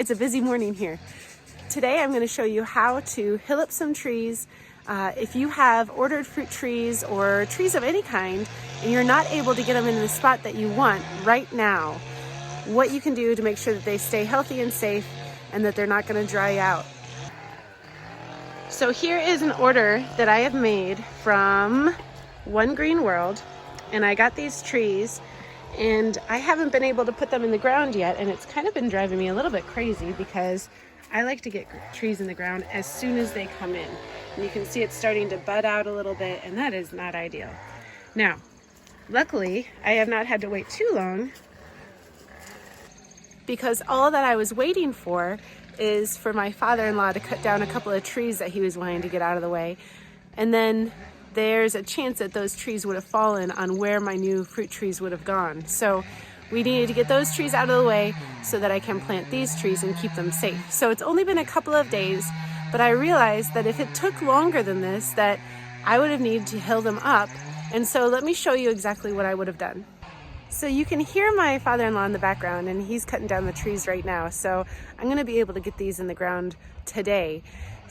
It's a busy morning here. Today I'm going to show you how to hill up some trees. If you have ordered fruit trees or trees of any kind and you're not able to get them in the spot that you want right now, what you can do to make sure that they stay healthy and safe and that they're not going to dry out. So here is an order that I have made from One Green World, and I got these trees and I haven't been able to put them in the ground yet, and it's kind of been driving me a little bit crazy because I like to get trees in the ground as soon as they come in. And you can see it's starting to bud out a little bit, and that is not ideal. Now, luckily, I have not had to wait too long because all that I was waiting for is for my father-in-law to cut down a couple of trees that he was wanting to get out of the way. And then there's a chance that those trees would have fallen on where my new fruit trees would have gone. So we needed to get those trees out of the way so that I can plant these trees and keep them safe. So it's only been a couple of days, but I realized that if it took longer than this, that I would have needed to hill them up. And so let me show you exactly what I would have done. So you can hear my father-in-law in the background, and he's cutting down the trees right now. So I'm gonna be able to get these in the ground today.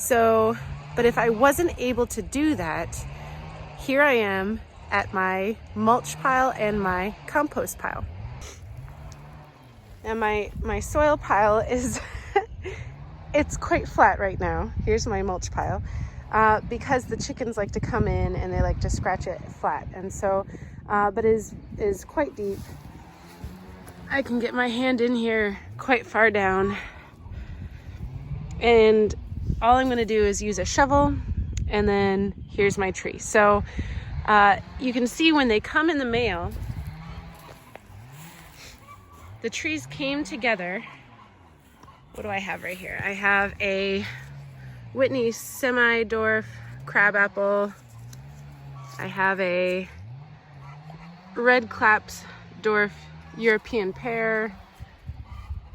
But if I wasn't able to do that, here I am at my mulch pile and my compost pile. And my soil pile is, it's quite flat right now. Here's my mulch pile, because the chickens like to come in and they like to scratch it flat. And so, but is quite deep. I can get my hand in here quite far down. And all I'm gonna do is use a shovel, and then here's my tree. So you can see when they come in the mail, the trees came together. What do I have right here? I have a Whitney semi-dwarf crabapple. I have a red claps dwarf European pear.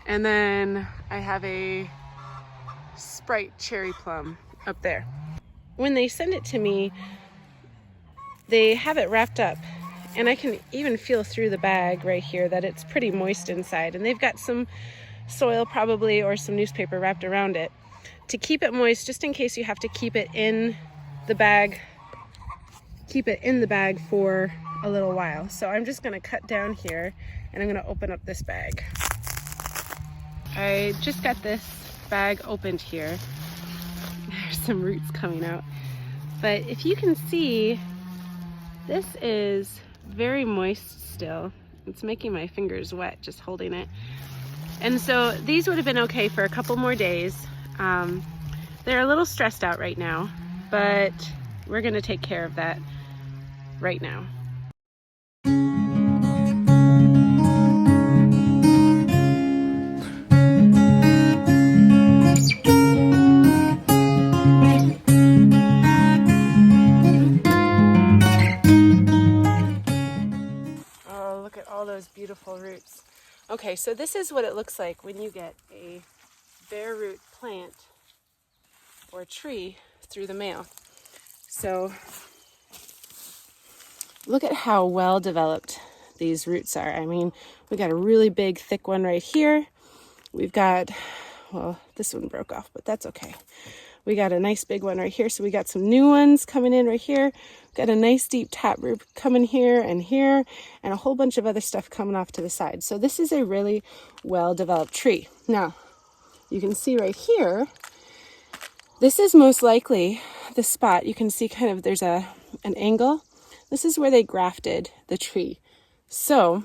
And then I have a Sprite cherry plum up there. When they send it to me, they have it wrapped up, and I can even feel through the bag right here that it's pretty moist inside, and they've got some soil probably or some newspaper wrapped around it to keep it moist, just in case you have to keep it in the bag for a little while. So I'm just going to cut down here, and I'm going to open up this bag. I just got this bag opened here. There's some roots coming out, but if you can see, this is very moist still. It's making my fingers wet just holding it. And so these would have been okay for a couple more days. They're a little stressed out right now, but we're gonna take care of that right now. Beautiful roots. Okay, so this is what it looks like when you get a bare root plant or tree through the mail. So look at how well developed these roots are. I mean, we got a really big thick one right here. We've got, well, this one broke off, but that's okay. We got a nice big one right here. So we got some new ones coming in right here. Got a nice deep taproot coming here, and a whole bunch of other stuff coming off to the side. So this is a really well-developed tree. Now, you can see right here, this is most likely the spot. You can see kind of there's an angle. This is where they grafted the tree. So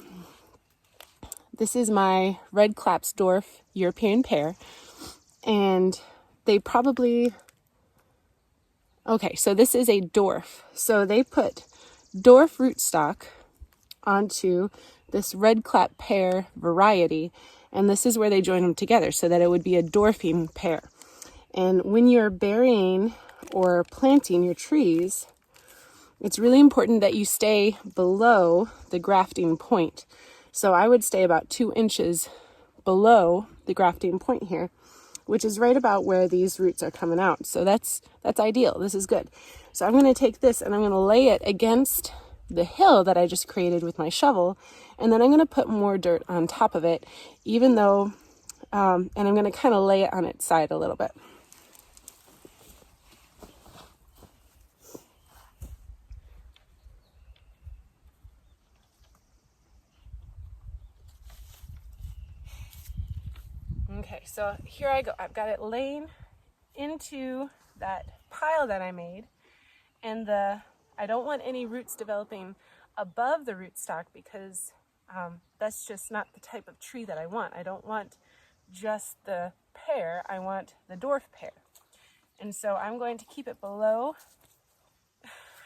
this is my red claps dwarf European pear, and they probably, okay, so this is a dwarf. So they put dwarf rootstock onto this red clap pear variety, and this is where they join them together so that it would be a dwarfing pear. And when you're burying or planting your trees, it's really important that you stay below the grafting point. So I would stay about 2 inches below the grafting point here, which is right about where these roots are coming out. So that's ideal. This is good. So I'm going to take this and I'm going to lay it against the hill that I just created with my shovel, and then I'm going to put more dirt on top of it, even though And I'm going to kind of lay it on its side a little bit. Okay, so here I go. I've got it laying into that pile that I made, and I don't want any roots developing above the rootstock because that's just not the type of tree that I want. I don't want just the pear, I want the dwarf pear. And so I'm going to keep it below,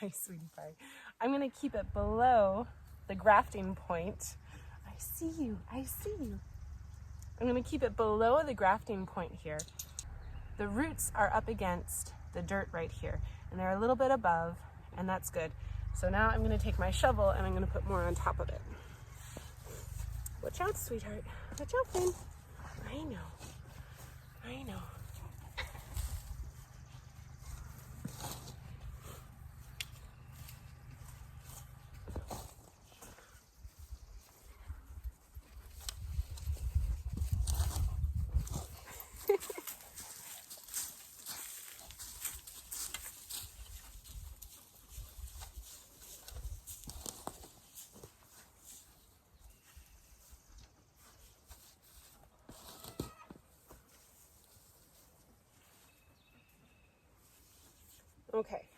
hi sweetie pie, I'm going to keep it below the grafting point. I see you, I see you. I'm going to keep it below the grafting point here. The roots are up against the dirt right here, and they're a little bit above, and that's good. So now I'm going to take my shovel and I'm going to put more on top of it. Watch out, sweetheart. Watch out, Finn. I know. I know. Okay,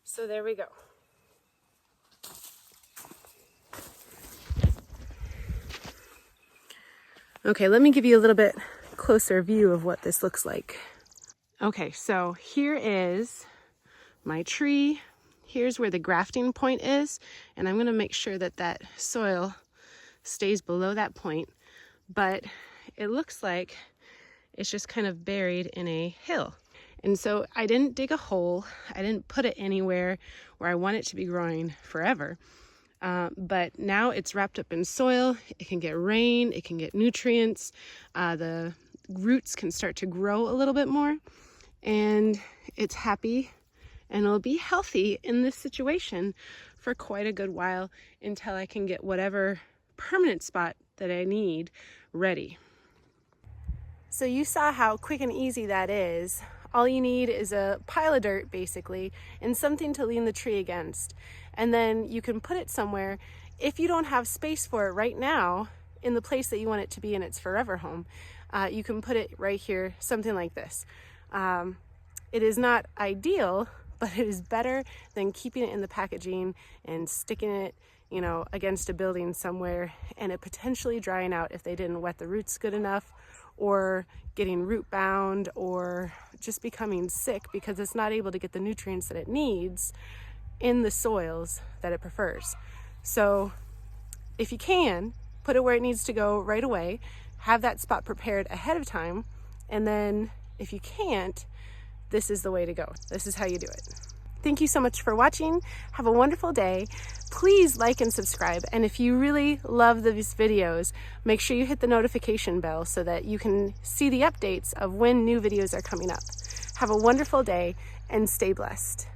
so there we go. Okay, let me give you a little bit closer view of what this looks like. Okay, so here is my tree. Here's where the grafting point is, and I'm going to make sure that that soil stays below that point, but it looks like it's just kind of buried in a hill. And so I didn't dig a hole. I didn't put it anywhere where I want it to be growing forever. But now it's wrapped up in soil. It can get rain, it can get nutrients. The roots can start to grow a little bit more, and it's happy and it'll be healthy in this situation for quite a good while until I can get whatever permanent spot that I need ready. So you saw how quick and easy that is. All you need is a pile of dirt basically and something to lean the tree against. And then you can put it somewhere. If you don't have space for it right now in the place that you want it to be in its forever home, you can put it right here, something like this. It is not ideal, but it is better than keeping it in the packaging and sticking it, you know, against a building somewhere and it potentially drying out if they didn't wet the roots good enough, or getting root bound, or just becoming sick because it's not able to get the nutrients that it needs in the soils that it prefers. So if you can, put it where it needs to go right away, have that spot prepared ahead of time, and then if you can't, this is the way to go. This is how you do it. Thank you so much for watching. Have a wonderful day. Please like and subscribe. And if you really love these videos, make sure you hit the notification bell so that you can see the updates of when new videos are coming up. Have a wonderful day and stay blessed.